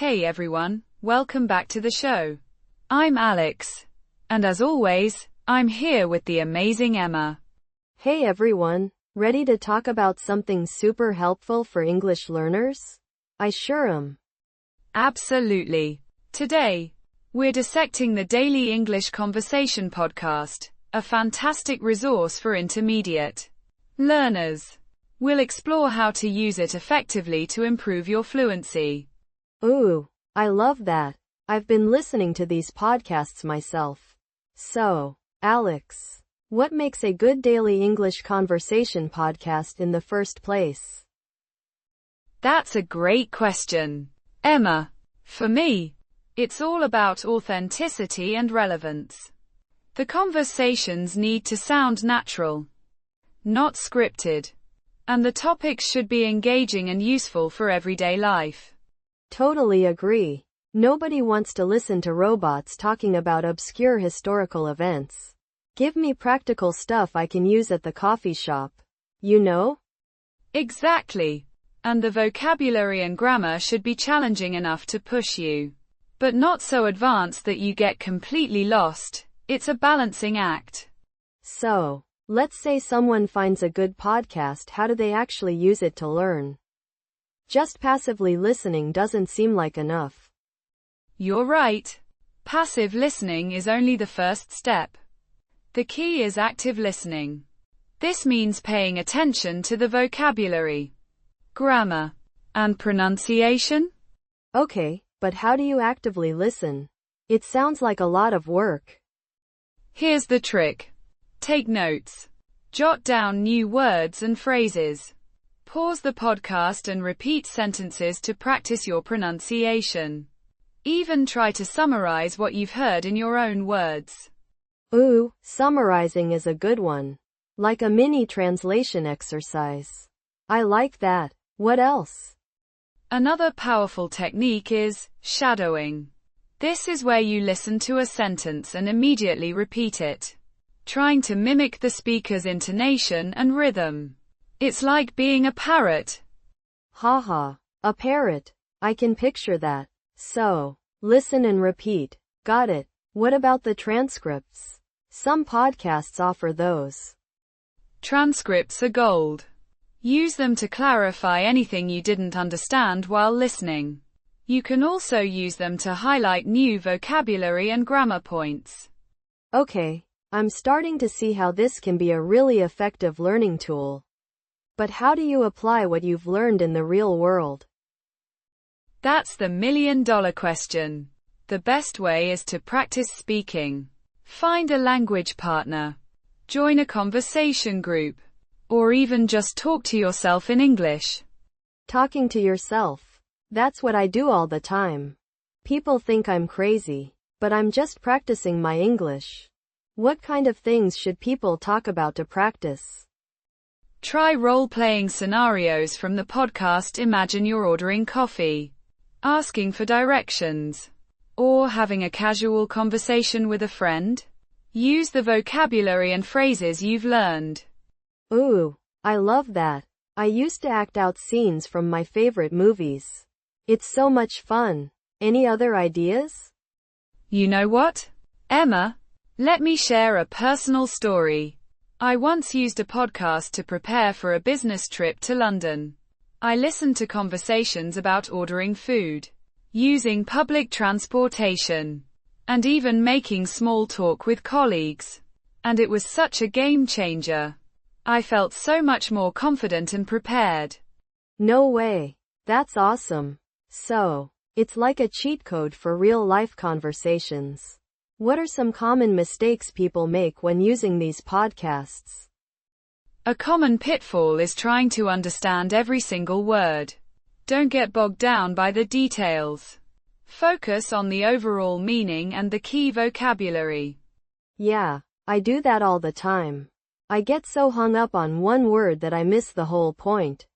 Hey everyone, welcome back to the show. I'm Alex. And as always, I'm here with the amazing Emma. Hey everyone, ready to talk about something super helpful for English learners? I sure am. Absolutely. Today, we're dissecting the Daily English Conversation podcast, a fantastic resource for intermediate learners. We'll explore how to use it effectively to improve your fluency. Ooh, I love that. I've been listening to these podcasts myself. So, Alex, what makes a good daily English conversation podcast in the first place? That's a great question, Emma. For me, it's all about authenticity and relevance. The conversations need to sound natural, not scripted, and the topics should be engaging and useful for everyday life. Totally agree. Nobody wants to listen to robots talking about obscure historical events. Give me practical stuff I can use at the coffee shop. You know? Exactly. And the vocabulary and grammar should be challenging enough to push you, but not so advanced that you get completely lost. It's a balancing act. So, let's say someone finds a good podcast. How do they actually use it to learn? Just passively listening doesn't seem like enough. You're right. Passive listening is only the first step. The key is active listening. This means paying attention to the vocabulary, grammar, and pronunciation. Okay, but how do you actively listen? It sounds like a lot of work. Here's the trick. Take notes. Jot down new words and phrases. Pause the podcast and repeat sentences to practice your pronunciation. Even try to summarize what you've heard in your own words. Ooh, summarizing is a good one. Like a mini translation exercise. I like that. What else? Another powerful technique is shadowing. This is where you listen to a sentence and immediately repeat it, trying to mimic the speaker's intonation and rhythm. It's like being a parrot. Haha, a parrot. I can picture that. So, listen and repeat. Got it. What about the transcripts? Some podcasts offer those. Transcripts are gold. Use them to clarify anything you didn't understand while listening. You can also use them to highlight new vocabulary and grammar points. Okay, I'm starting to see how this can be a really effective learning tool. But how do you apply what you've learned in the real world? That's the million-dollar question. The best way is to practice speaking. Find a language partner. Join a conversation group. Or even just talk to yourself in English. Talking to yourself. That's what I do all the time. People think I'm crazy, but I'm just practicing my English. What kind of things should people talk about to practice? Try role-playing scenarios from the podcast. Imagine you're ordering coffee, asking for directions, or having a casual conversation with a friend. Use the vocabulary and phrases you've learned. Ooh, I love that. I used to act out scenes from my favorite movies. It's so much fun. Any other ideas? You know what, Emma? Let me share a personal story. I once used a podcast to prepare for a business trip to London. I listened to conversations about ordering food, using public transportation, and even making small talk with colleagues. And it was such a game changer. I felt so much more confident and prepared. No way. That's awesome. So, it's like a cheat code for real-life conversations. What are some common mistakes people make when using these podcasts? A common pitfall is trying to understand every single word. Don't get bogged down by the details. Focus on the overall meaning and the key vocabulary. Yeah, I do that all the time. I get so hung up on one word that I miss the whole point.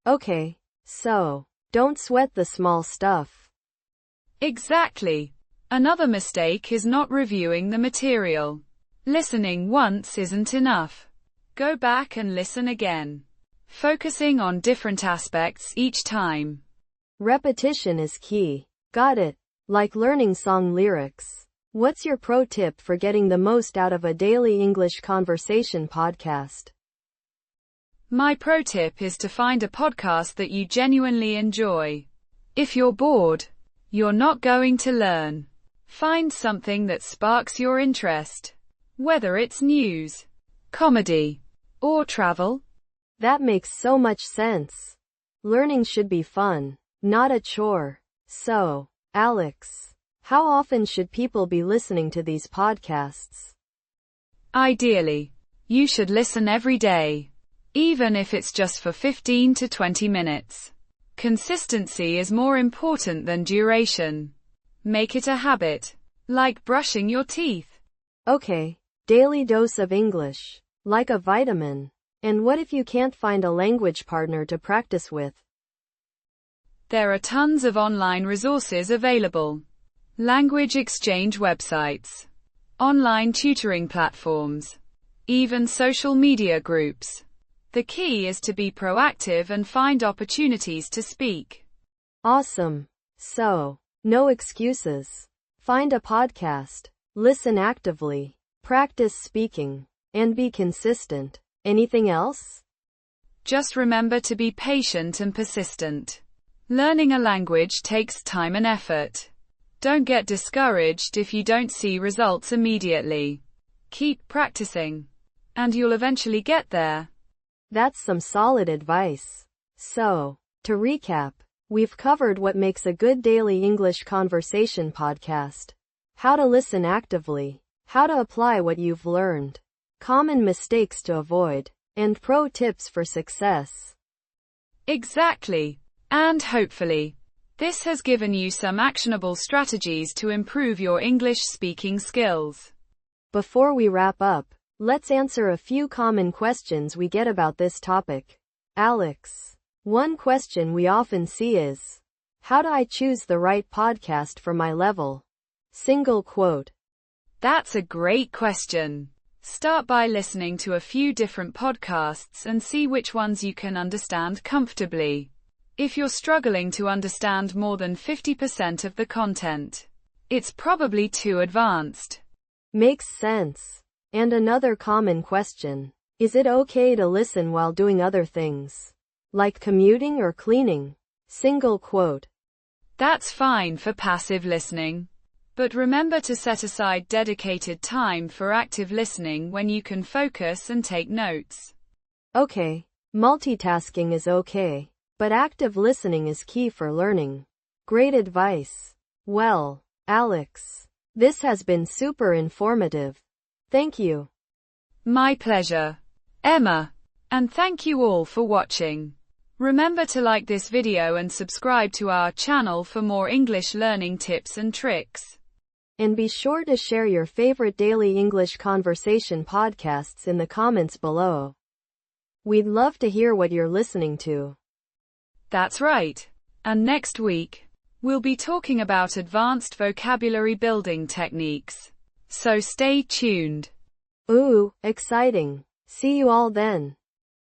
Okay, so, don't sweat the small stuff. Exactly. Another mistake is not reviewing the material. Listening once isn't enough. Go back and listen again, focusing on different aspects each time. Repetition is key. Got it. Like learning song lyrics. What's your pro tip for getting the most out of a daily English conversation podcast? My pro tip is to find a podcast that you genuinely enjoy. If you're bored, you're not going to learn. Find something that sparks your interest. Whether it's news, comedy, or travel. That makes so much sense. Learning should be fun, not a chore. So, Alex, how often should people be listening to these podcasts? Ideally, you should listen every day, even if it's just for 15 to 20 minutes. Consistency is more important than duration. Make it a habit, like brushing your teeth. Okay, daily dose of English, like a vitamin. And what if you can't find a language partner to practice with? There are tons of online resources available. Language exchange websites, online tutoring platforms, even social media groups. The key is to be proactive and find opportunities to speak. Awesome. So, no excuses. Find a podcast, listen actively, practice speaking, and be consistent. Anything else? Just remember to be patient and persistent. Learning a language takes time and effort. Don't get discouraged if you don't see results immediately. Keep practicing, and you'll eventually get there. That's some solid advice. So, to recap, we've covered what makes a good daily English conversation podcast, how to listen actively, how to apply what you've learned, common mistakes to avoid, and pro tips for success. Exactly. And hopefully, this has given you some actionable strategies to improve your English speaking skills. Before we wrap up, let's answer a few common questions we get about this topic. Alex, one question we often see is, how do I choose the right podcast for my level? Single quote. That's a great question. Start by listening to a few different podcasts and see which ones you can understand comfortably. If you're struggling to understand more than 50% of the content, it's probably too advanced. Makes sense. And another common question, is it okay to listen while doing other things, like commuting or cleaning? Single quote. That's fine for passive listening. But remember to set aside dedicated time for active listening when you can focus and take notes. Okay, multitasking is okay, but active listening is key for learning. Great advice. Well, Alex, this has been super informative. Thank you. My pleasure, Emma. And thank you all for watching. Remember to like this video and subscribe to our channel for more English learning tips and tricks. And be sure to share your favorite daily English conversation podcasts in the comments below. We'd love to hear what you're listening to. That's right. And next week, we'll be talking about advanced vocabulary building techniques. So stay tuned. Ooh, exciting. See you all then.